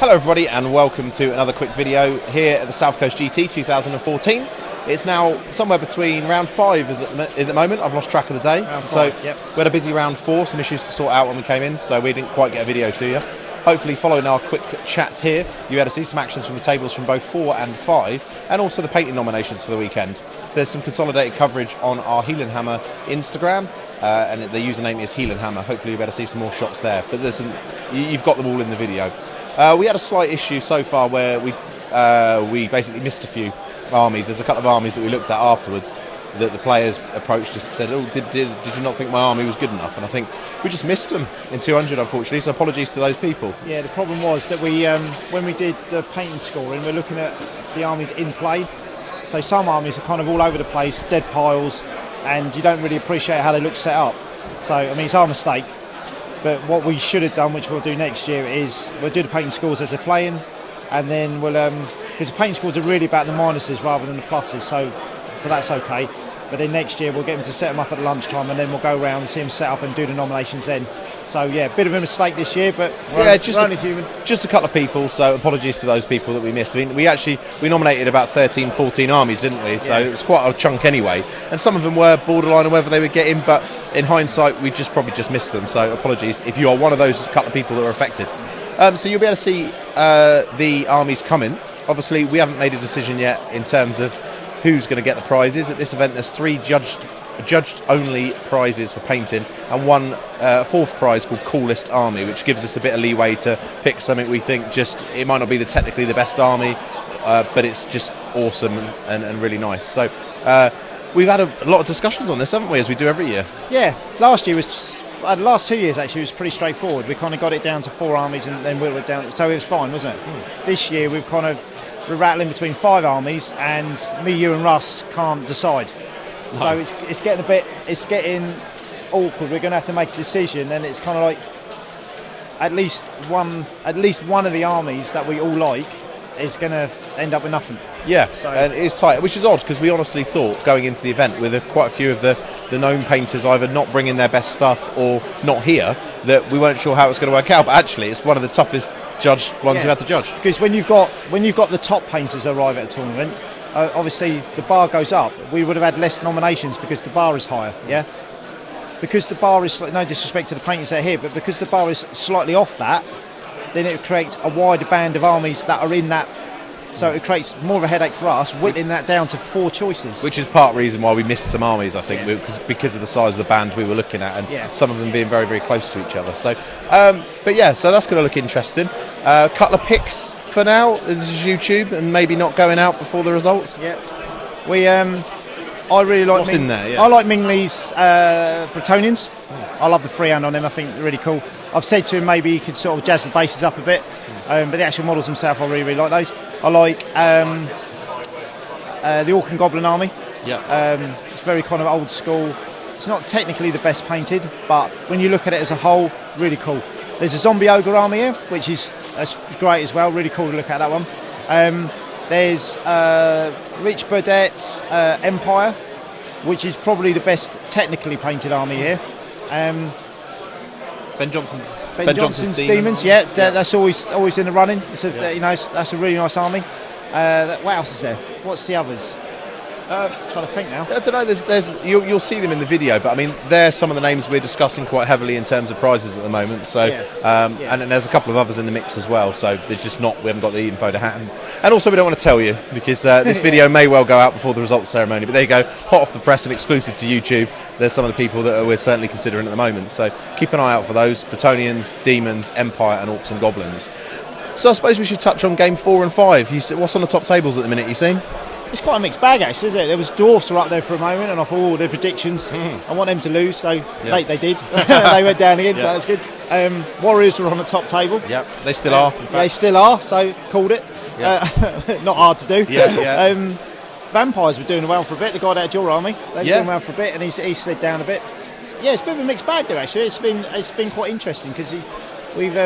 Hello everybody and welcome to another quick video here at the South Coast GT 2014. It's now somewhere between round 5 at the moment. I've lost track of the day. We had a busy round 4, some issues to sort out when we came in, so we didn't quite get a video to you. Hopefully following our quick chat here, you had to see some actions from the tables from both 4 and 5, and also the painting nominations for the weekend. There's some consolidated coverage on our Heel and Hammer Instagram, and the username is Heel and Hammer. Hopefully you'll be able to see some more shots there, but there's some, you've got them all in the video. We had a slight issue so far where we basically missed a few armies. There's a couple of armies that we looked at afterwards that the players approached us and said, oh, did you not think my army was good enough? And I think we just missed them in 200, unfortunately, so apologies to those people. Yeah, the problem was that we, when we did the painting scoring, we're looking at the armies in play. So some armies are kind of all over the place, dead piles, and you don't really appreciate how they look set up. So, I mean, it's our mistake. But what we should have done, which we'll do next year, is we'll do the painting scores as they're playing, and then we'll, because the painting scores are really about the minuses rather than the pluses, so that's okay. But then next year we'll get them to set them up at lunchtime, and then we'll go around and see them set up and do the nominations then. So yeah, a bit of a mistake this year, but we're only human. Just a couple of people, so apologies to those people that we missed. I mean, we nominated about 13, 14 armies, didn't we? So it was quite a chunk anyway, and some of them were borderline on whether they would get in, but in hindsight we probably just missed them. So apologies if you are one of those couple of people that are affected. So you'll be able to see the armies coming. Obviously, we haven't made a decision yet in terms of who's going to get the prizes. At this event, there's 3 judged-only prizes for painting, and one fourth prize called Coolest Army, which gives us a bit of leeway to pick something we think it might not be technically the best army, but it's just awesome and really nice. So we've had a lot of discussions on this, haven't we, as we do every year? Yeah, last year was... the last 2 years actually was pretty straightforward. We kind of got it down to 4 armies and then whittled it down, so it was fine, wasn't it? This year we're rattling between 5 armies, and me, you and Russ can't decide. No. So it's getting awkward. We're going to have to make a decision, and it's kind of like at least one of the armies that we all like is going to end up with nothing. Yeah, so, and it's tight, which is odd because we honestly thought going into the event with quite a few of the known painters either not bringing their best stuff or not here, that we weren't sure how it's going to work out. But actually, it's one of the toughest judged ones we had to judge. Because when you've got the top painters arrive at a tournament, obviously the bar goes up. We would have had less nominations because the bar is higher. Yeah, because the bar is, no disrespect to the painters that are here, but because the bar is slightly off that, then it creates a wider band of armies that are in that. So it creates more of a headache for us, whittling that down to 4 choices. Which is part reason why we missed some armies, I think, because of the size of the band we were looking at, and some of them being very, very close to each other. So, but yeah, so that's going to look interesting. A couple of picks for now. This is YouTube, and maybe not going out before the results. Yeah, I really like. What's in there? Yeah. I like Mingley's Bretonians. I love the freehand on them. I think they're really cool. I've said to him maybe he could sort of jazz the bases up a bit. But the actual models themselves, I really, really like those. I like the Orc and Goblin army. Yeah. It's very kind of old school. It's not technically the best painted, but when you look at it as a whole, really cool. There's a Zombie Ogre army here, which that's great as well. Really cool to look at that one. There's Rich Burdett's Empire, which is probably the best technically painted army here. Ben Johnson's Demons. Yeah, that's always in the running. So that's a really nice army. What else is there? What's the others? Trying to think now. I don't know. You'll see them in the video, but I mean, they're some of the names we're discussing quite heavily in terms of prizes at the moment. So, and then there's a couple of others in the mix as well. So there's just we haven't got the info to hand, and also we don't want to tell you because this video may well go out before the results ceremony. But there you go, hot off the press and exclusive to YouTube. There's some of the people that we're certainly considering at the moment. So keep an eye out for those: Bretonians, Demons, Empire, and Orcs and Goblins. So I suppose we should touch on game 4 and 5. What's on the top tables at the minute? You seen? It's quite a mixed bag actually, isn't it? There was Dwarfs were up there for a moment, and I thought, their predictions, I want them to lose, so they did. They went down again, so that's good. Warriors were on the top table. Yeah, they still are. They still are, so called it. Not hard to do. Vampires were doing well for a bit. The guy out of your army, they were doing well for a bit, and he slid down a bit. Yeah, it's a bit of a mixed bag there actually. It's been quite interesting because we've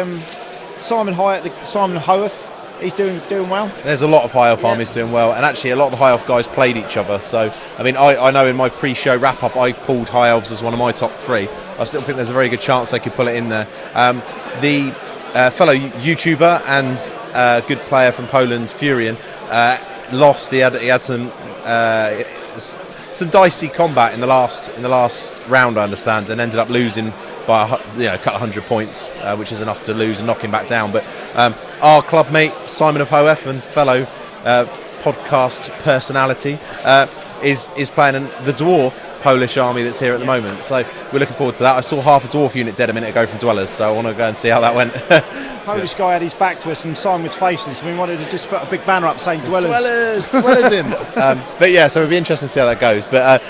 Simon Howarth. He's doing well. There's a lot of high elf armies doing well, and actually a lot of the high elf guys played each other. So I mean, I know in my pre-show wrap-up I pulled high elves as one of my top 3. I still think there's a very good chance they could pull it in there. The fellow YouTuber and good player from Poland, Furion, lost. He had some dicey combat in the last round, I understand, and ended up losing by a couple of 100 points, which is enough to lose and knock him back down. But our club mate Simon of Hoef and fellow podcast personality is playing the dwarf Polish army that's here at the moment, so we're looking forward to that. I saw half a dwarf unit dead a minute ago from Dwellers, so I want to go and see how that went. Polish guy had his back to us and Simon was facing, so we wanted to just put a big banner up saying Dwellers. Dwellers in. But yeah, so it'll be interesting to see how that goes. But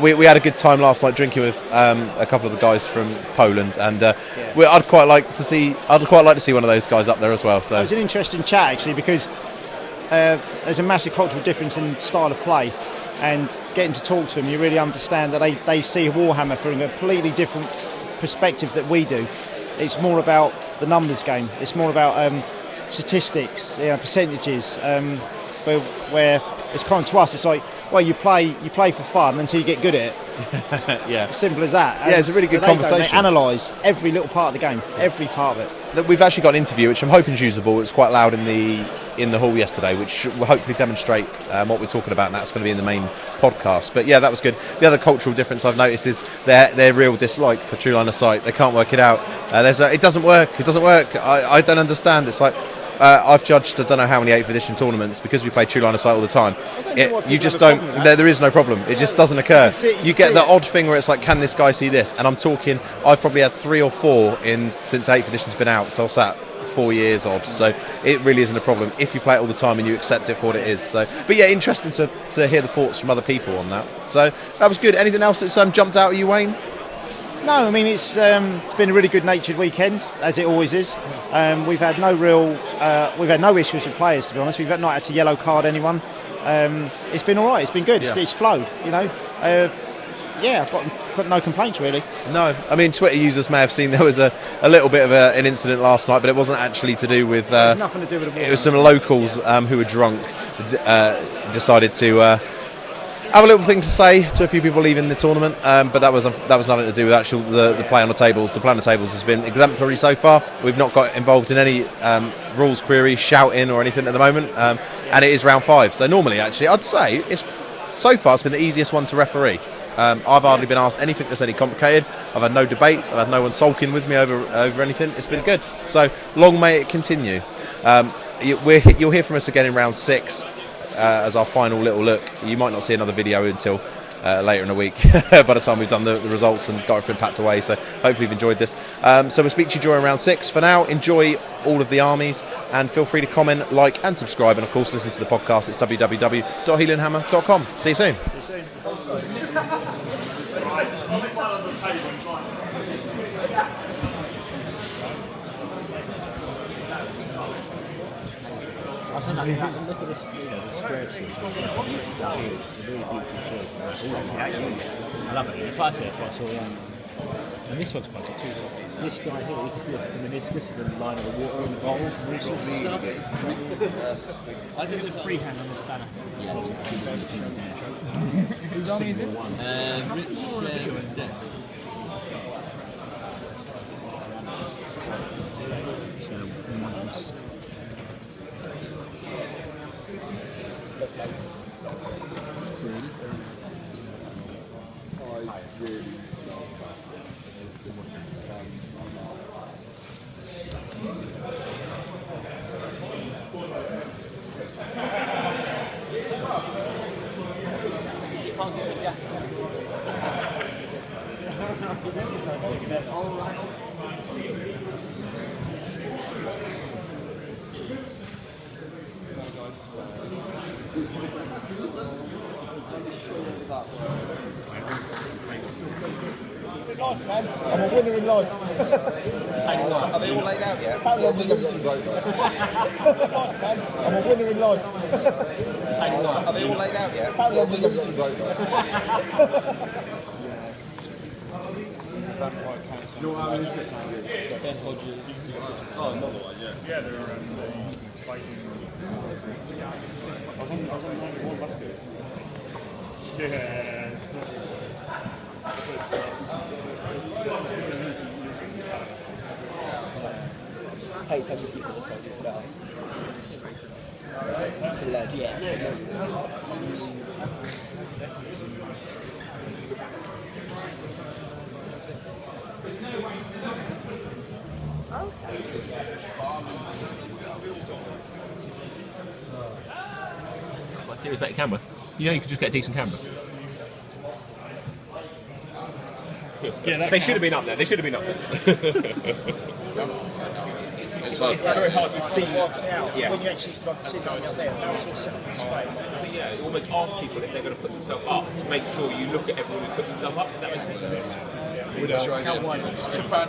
we had a good time last night drinking with a couple of the guys from Poland, and I'd quite like to see one of those guys up there as well. So it was an interesting chat actually, because there's a massive cultural difference in style of play. And getting to talk to them, you really understand that they see Warhammer from a completely different perspective that we do. It's more about the numbers game. It's more about statistics, percentages. Where it's kind of to us, it's like, well, you play for fun until you get good at it. Yeah, simple as that. Yeah, it's a really good conversation. They analyse every little part of the game, every part of it. We've actually got an interview, which I'm hoping is usable. It's quite loud in the hall yesterday, which will hopefully demonstrate what we're talking about, and that's going to be in the main podcast. But yeah, that was good. The other cultural difference I've noticed is their real dislike for True Line of Sight. They can't work it out. It doesn't work. I don't understand. It's like I've judged I don't know how many 8th edition tournaments because we play True Line of Sight all the time. You just don't. There is no problem. It just doesn't occur. You get the odd thing where it's like, can this guy see this? And I'm talking. I've probably had 3 or 4 since 8th edition's been out. So I'll sat 4 years odd, so it really isn't a problem if you play it all the time and you accept it for what it is. So, but yeah, interesting to hear the thoughts from other people on that. So that was good. Anything else that's jumped out at you, Wayne? No, I mean it's been a really good-natured weekend, as it always is. We've had no issues with players, to be honest. We've not had to yellow card anyone. It's been all right. It's been good. Yeah. It's flowed, I've got no complaints really. No, I mean Twitter users may have seen there was a little bit of an incident last night, but it wasn't actually to do with. Nothing to do with it was some locals who were drunk, decided to have a little thing to say to a few people leaving the tournament, but that was nothing to do with actual the play on the tables. The play on the tables has been exemplary so far. We've not got involved in any rules queries, shouting or anything at the moment, and it is round 5. So normally, actually, I'd say it's been the easiest one to referee. I've hardly been asked anything that's any complicated. I've had no debates. I've had no one sulking with me over anything. It's been good. So long may it continue. You'll hear from us again in round 6 as our final little look. You might not see another video until later in the week by the time we've done the results and got everything packed away. So hopefully you've enjoyed this. So we'll speak to you during round 6. For now, enjoy all of the armies and feel free to comment, like and subscribe, and of course listen to the podcast. It's www.healinghammer.com. See you soon. Look at this, the square suit. It's a really beautiful shirt. I love it. If I say that's what I saw and this one's quite good too. This guy here, you can see the meniscus, the line of the water and the bottles and all sorts of stuff. I think the freehand on this banner. Whose army is this? Rich Deck. I'm a winner in life. Are they all laid out yet? I'm a winner in life. Are they all laid out yet? Oh, another one, yeah. Yeah, they're fighting. Yeah, it's Hey, some people will tell you about the lead. Yeah. Quite serious about your camera. You know you could just get a decent camera. Yeah, they should have been up there. They should have been up there. It's very hard to see. Yeah. When you actually see going up there, now it's all set up in space. Yeah, you almost ask people if they're going to put themselves up to make sure you look at everyone who's put themselves up. If that makes sense. Japan